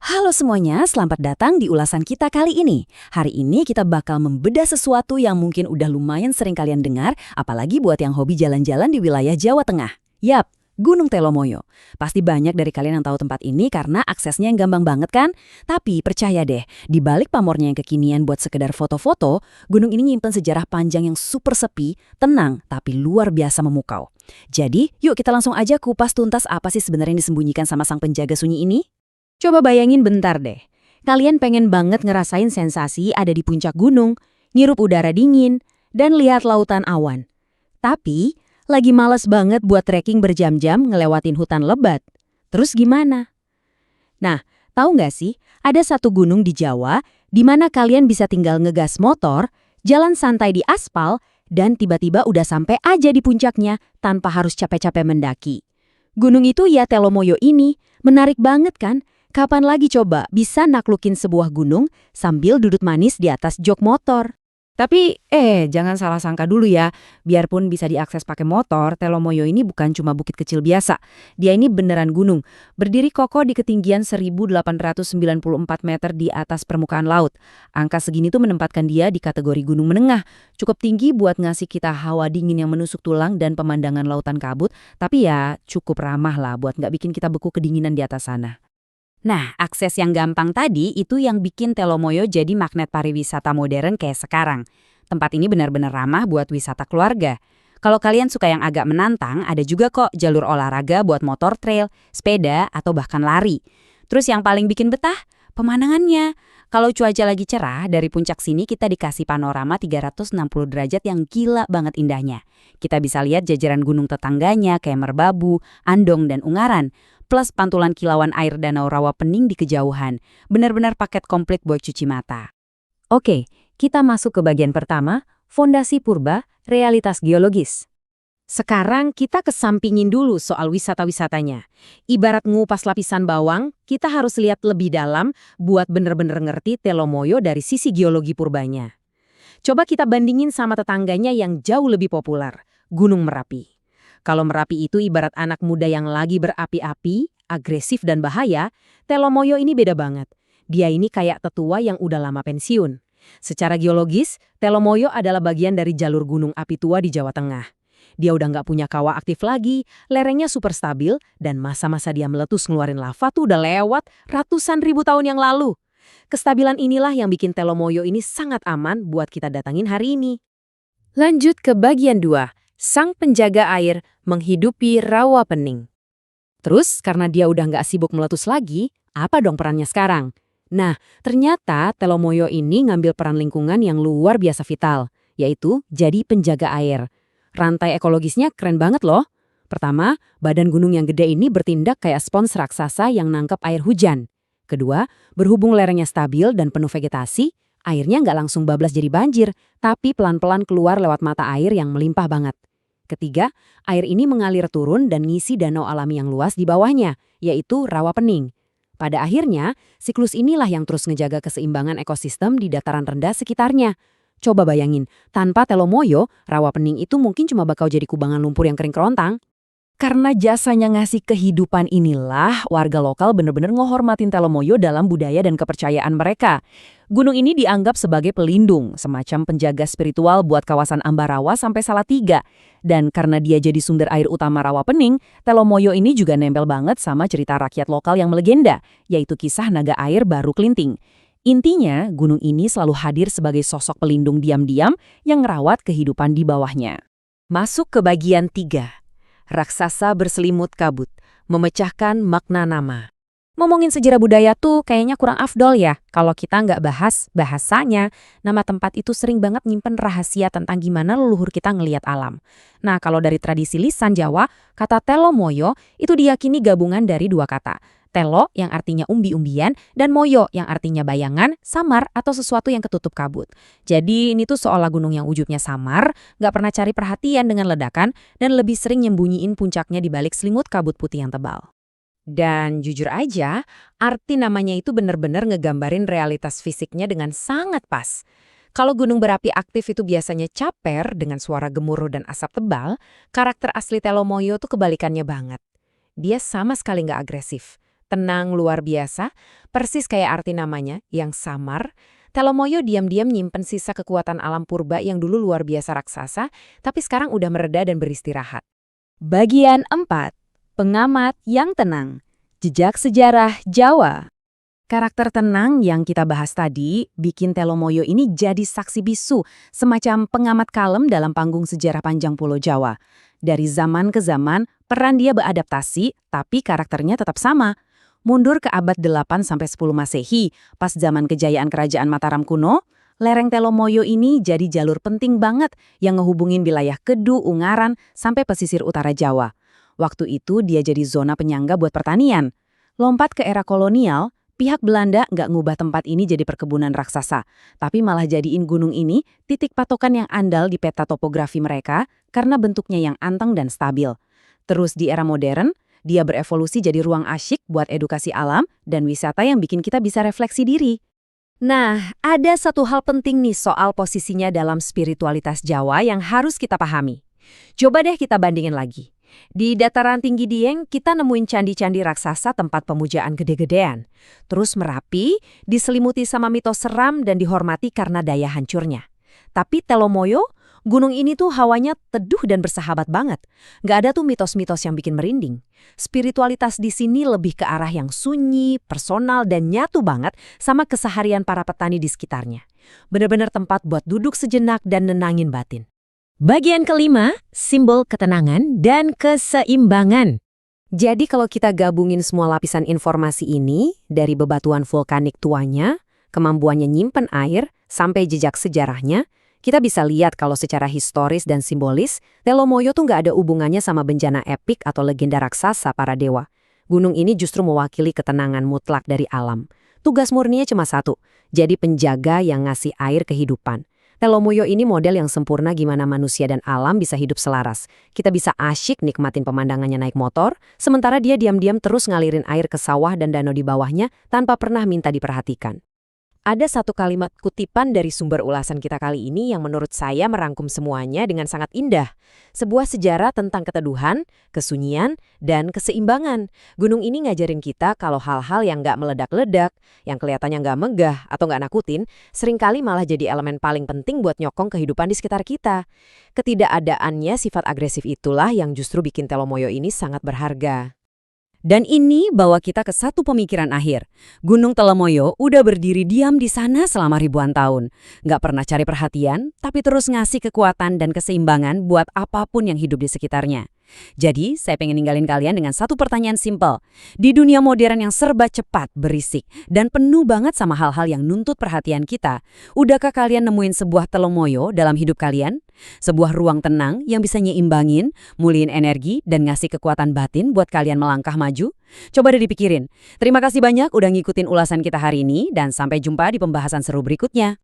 Halo semuanya, selamat datang di ulasan kita kali ini. Hari ini kita bakal membedah sesuatu yang mungkin udah lumayan sering kalian dengar, apalagi buat yang hobi jalan-jalan di wilayah Jawa Tengah. Yap, Gunung Telomoyo. Pasti banyak dari kalian yang tahu tempat ini karena aksesnya yang gampang banget kan? Tapi percaya deh, di balik pamornya yang kekinian buat sekedar foto-foto, gunung ini nyimpen sejarah panjang yang super sepi, tenang, tapi luar biasa memukau. Jadi, yuk kita langsung aja kupas tuntas apa sih sebenarnya yang disembunyikan sama sang penjaga sunyi ini? Coba bayangin bentar deh. Kalian pengen banget ngerasain sensasi ada di puncak gunung, ngirup udara dingin, dan lihat lautan awan. Tapi, lagi males banget buat trekking berjam-jam ngelewatin hutan lebat. Terus gimana? Nah, tahu nggak sih, ada satu gunung di Jawa di mana kalian bisa tinggal ngegas motor, jalan santai di aspal, dan tiba-tiba udah sampai aja di puncaknya tanpa harus capek-capek mendaki. Gunung itu ya Telomoyo ini, menarik banget kan? Kapan lagi coba bisa naklukin sebuah gunung sambil duduk manis di atas jok motor? Tapi, jangan salah sangka dulu ya. Biarpun bisa diakses pakai motor, Telomoyo ini bukan cuma bukit kecil biasa. Dia ini beneran gunung. Berdiri kokoh di ketinggian 1.894 meter di atas permukaan laut. Angka segini tuh menempatkan dia di kategori gunung menengah. Cukup tinggi buat ngasih kita hawa dingin yang menusuk tulang dan pemandangan lautan kabut. Tapi ya cukup ramah lah buat nggak bikin kita beku kedinginan di atas sana. Nah, akses yang gampang tadi itu yang bikin Telomoyo jadi magnet pariwisata modern kayak sekarang. Tempat ini benar-benar ramah buat wisata keluarga. Kalau kalian suka yang agak menantang, ada juga kok jalur olahraga buat motor trail, sepeda, atau bahkan lari. Terus yang paling bikin betah? Pemandangannya. Kalau cuaca lagi cerah, dari puncak sini kita dikasih panorama 360 derajat yang gila banget indahnya. Kita bisa lihat jajaran gunung tetangganya kayak Merbabu, Andong, dan Ungaran. Plus pantulan kilauan air Danau Rawapening di kejauhan. Benar-benar paket komplit buat cuci mata. Oke, kita masuk ke bagian pertama, fondasi purba, realitas geologis. Sekarang kita kesampingin dulu soal wisata-wisatanya. Ibarat ngupas lapisan bawang, kita harus lihat lebih dalam buat bener-bener ngerti Telomoyo dari sisi geologi purbanya. Coba kita bandingin sama tetangganya yang jauh lebih populer, Gunung Merapi. Kalau Merapi itu ibarat anak muda yang lagi berapi-api, agresif dan bahaya, Telomoyo ini beda banget. Dia ini kayak tetua yang udah lama pensiun. Secara geologis, Telomoyo adalah bagian dari jalur gunung api tua di Jawa Tengah. Dia udah nggak punya kawah aktif lagi, lerengnya super stabil, dan masa-masa dia meletus ngeluarin lava tuh udah lewat ratusan ribu tahun yang lalu. Kestabilan inilah yang bikin Telomoyo ini sangat aman buat kita datangin hari ini. Lanjut ke bagian 2. Sang penjaga air menghidupi Rawapening. Terus, karena dia udah nggak sibuk meletus lagi, apa dong perannya sekarang? Nah, ternyata Telomoyo ini ngambil peran lingkungan yang luar biasa vital, yaitu jadi penjaga air. Rantai ekologisnya keren banget loh. Pertama, badan gunung yang gede ini bertindak kayak spons raksasa yang nangkep air hujan. Kedua, berhubung lerengnya stabil dan penuh vegetasi, airnya nggak langsung bablas jadi banjir, tapi pelan-pelan keluar lewat mata air yang melimpah banget. Ketiga, air ini mengalir turun dan ngisi danau alami yang luas di bawahnya, yaitu Rawapening. Pada akhirnya, siklus inilah yang terus ngejaga keseimbangan ekosistem di dataran rendah sekitarnya. Coba bayangin, tanpa Telomoyo, Rawapening itu mungkin cuma bakal jadi kubangan lumpur yang kering kerontang. Karena jasanya ngasih kehidupan inilah, warga lokal benar-benar menghormatin Telomoyo dalam budaya dan kepercayaan mereka. Gunung ini dianggap sebagai pelindung, semacam penjaga spiritual buat kawasan Ambarawa sampai Salatiga. Dan karena dia jadi sumber air utama Rawapening, Telomoyo ini juga nempel banget sama cerita rakyat lokal yang melegenda, yaitu kisah naga air Baru Klinting. Intinya, gunung ini selalu hadir sebagai sosok pelindung diam-diam yang ngerawat kehidupan di bawahnya. Masuk ke bagian 3. Raksasa berselimut kabut, memecahkan makna nama. Ngomongin sejarah budaya tuh kayaknya kurang afdol ya kalau kita nggak bahas bahasanya. Nama tempat itu sering banget nyimpen rahasia tentang gimana leluhur kita ngelihat alam. Nah, kalau dari tradisi lisan Jawa, kata Telomoyo itu diyakini gabungan dari dua kata. Telo yang artinya umbi-umbian dan moyo yang artinya bayangan, samar atau sesuatu yang ketutup kabut. Jadi ini tuh seolah gunung yang wujudnya samar, nggak pernah cari perhatian dengan ledakan dan lebih sering nyembunyiin puncaknya di balik selimut kabut putih yang tebal. Dan jujur aja, arti namanya itu bener-bener ngegambarin realitas fisiknya dengan sangat pas. Kalau gunung berapi aktif itu biasanya caper dengan suara gemuruh dan asap tebal, karakter asli Telomoyo tuh kebalikannya banget. Dia sama sekali nggak agresif. tenang luar biasa, persis kayak arti namanya, yang samar. Telomoyo diam-diam nyimpen sisa kekuatan alam purba yang dulu luar biasa raksasa, tapi sekarang udah mereda dan beristirahat. Bagian 4. Pengamat yang tenang. Jejak sejarah Jawa. Karakter tenang yang kita bahas tadi bikin Telomoyo ini jadi saksi bisu, semacam pengamat kalem dalam panggung sejarah panjang Pulau Jawa. Dari zaman ke zaman, peran dia beradaptasi, tapi karakternya tetap sama. Mundur ke abad 8–10 Masehi, pas zaman kejayaan kerajaan Mataram kuno, lereng Telomoyo ini jadi jalur penting banget yang ngehubungin wilayah Kedu, Ungaran, sampai pesisir utara Jawa. Waktu itu dia jadi zona penyangga buat pertanian. Lompat ke era kolonial, pihak Belanda nggak ngubah tempat ini jadi perkebunan raksasa, tapi malah jadiin gunung ini titik patokan yang andal di peta topografi mereka karena bentuknya yang anteng dan stabil. Terus di era modern, dia berevolusi jadi ruang asyik buat edukasi alam dan wisata yang bikin kita bisa refleksi diri. Nah, ada satu hal penting nih soal posisinya dalam spiritualitas Jawa yang harus kita pahami. Coba deh kita bandingin lagi. Di dataran tinggi Dieng, kita nemuin candi-candi raksasa tempat pemujaan gede-gedean. Terus Merapi, diselimuti sama mitos seram dan dihormati karena daya hancurnya. Tapi Telomoyo, gunung ini tuh hawanya teduh dan bersahabat banget. Nggak ada tuh mitos-mitos yang bikin merinding. Spiritualitas di sini lebih ke arah yang sunyi, personal, dan nyatu banget sama keseharian para petani di sekitarnya. Bener-bener tempat buat duduk sejenak dan nenangin batin. Bagian kelima, simbol ketenangan dan keseimbangan. Jadi kalau kita gabungin semua lapisan informasi ini, dari bebatuan vulkanik tuanya, kemampuannya nyimpen air, sampai jejak sejarahnya, kita bisa lihat kalau secara historis dan simbolis, Telomoyo tuh nggak ada hubungannya sama bencana epik atau legenda raksasa para dewa. Gunung ini justru mewakili ketenangan mutlak dari alam. Tugas murninya cuma satu, jadi penjaga yang ngasih air kehidupan. Telomoyo ini model yang sempurna gimana manusia dan alam bisa hidup selaras. Kita bisa asyik nikmatin pemandangannya naik motor, sementara dia diam-diam terus ngalirin air ke sawah dan danau di bawahnya tanpa pernah minta diperhatikan. Ada satu kalimat kutipan dari sumber ulasan kita kali ini yang menurut saya merangkum semuanya dengan sangat indah. Sebuah sejarah tentang keteduhan, kesunyian, dan keseimbangan. Gunung ini ngajarin kita kalau hal-hal yang nggak meledak-ledak, yang kelihatannya nggak megah atau nggak nakutin, seringkali malah jadi elemen paling penting buat nyokong kehidupan di sekitar kita. Ketidakadaannya sifat agresif itulah yang justru bikin Telomoyo ini sangat berharga. Dan ini bawa kita ke satu pemikiran akhir. Gunung Telomoyo udah berdiri diam di sana selama ribuan tahun. Nggak pernah cari perhatian, tapi terus ngasih kekuatan dan keseimbangan buat apapun yang hidup di sekitarnya. Jadi, saya pengen ninggalin kalian dengan satu pertanyaan simpel. Di dunia modern yang serba cepat, berisik, dan penuh banget sama hal-hal yang nuntut perhatian kita, udahkah kalian nemuin sebuah Telomoyo dalam hidup kalian? Sebuah ruang tenang yang bisa nyiimbangin, mulihin energi, dan ngasih kekuatan batin buat kalian melangkah maju? Coba deh dipikirin. Terima kasih banyak udah ngikutin ulasan kita hari ini, dan sampai jumpa di pembahasan seru berikutnya.